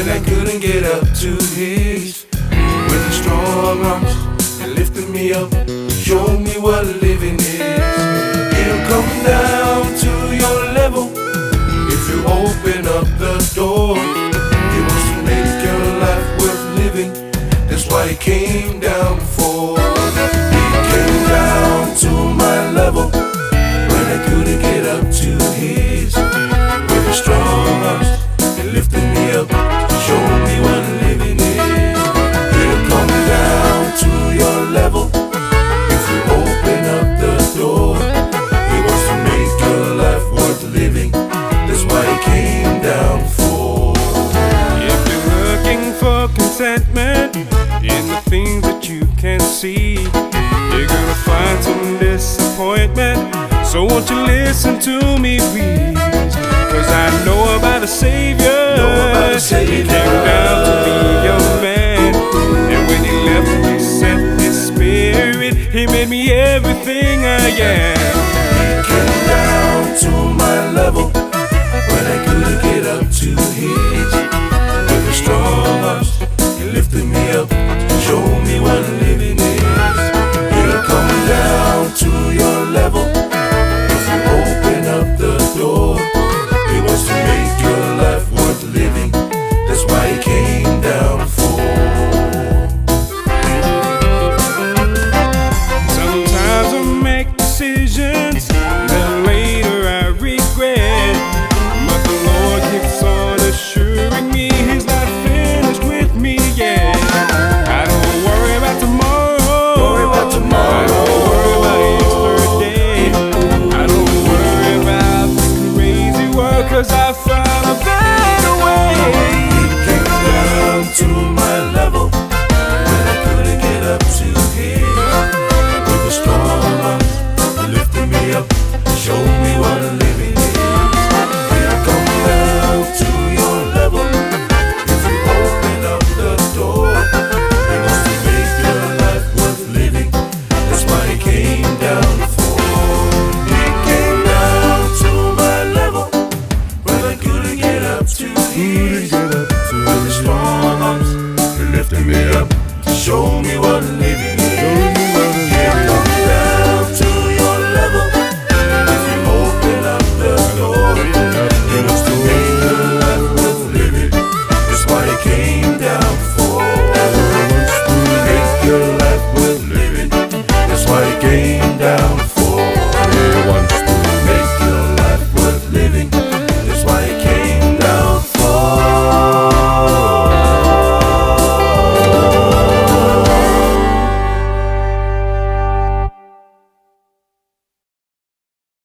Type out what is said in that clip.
when I couldn't get up to his. With his strong arms, he lifted me up, showed me what living is. He'll come down to your level if you open up the door. He wants to make your life worth living. That's why he came down for. He came down to my level when I couldn't get up to his. With his strong arms, he lifted me up, showed me what living is. He'll come down to your level if you open up the door. He wants to make your life worth living. That's why he came down for. If you're looking for contentment in the things that you can see, you're gonna find some disappointment. So won't you listen to me, please? Cause I know about a Savior. He came down to be your man, and when he left, he sent his spirit. He made me everything I am. He came down to my level when I couldn't get up to his. With his strong arms, he lifted me up, showed me what living is. He'll come down to your level if you open up the door. He wants to make your life worth living. That's why he came down for. Sometimes I make decisions that later I regret, but the Lord keeps on assuring me He's not finished with me yet. I don't worry about tomorrow. I don't worry about yesterday. I don't worry about the crazy world, cause I found a better way. He came down to my level when I couldn't get up to his. With a strong arm, he lifted me up, showed me what living is. He'll come down to your level if you open up the door. He wants to make your life worth living. That's why he came down for. He came down to my level when I couldn't get up to his. With his strong arms, he lifted me up, showed me what living is.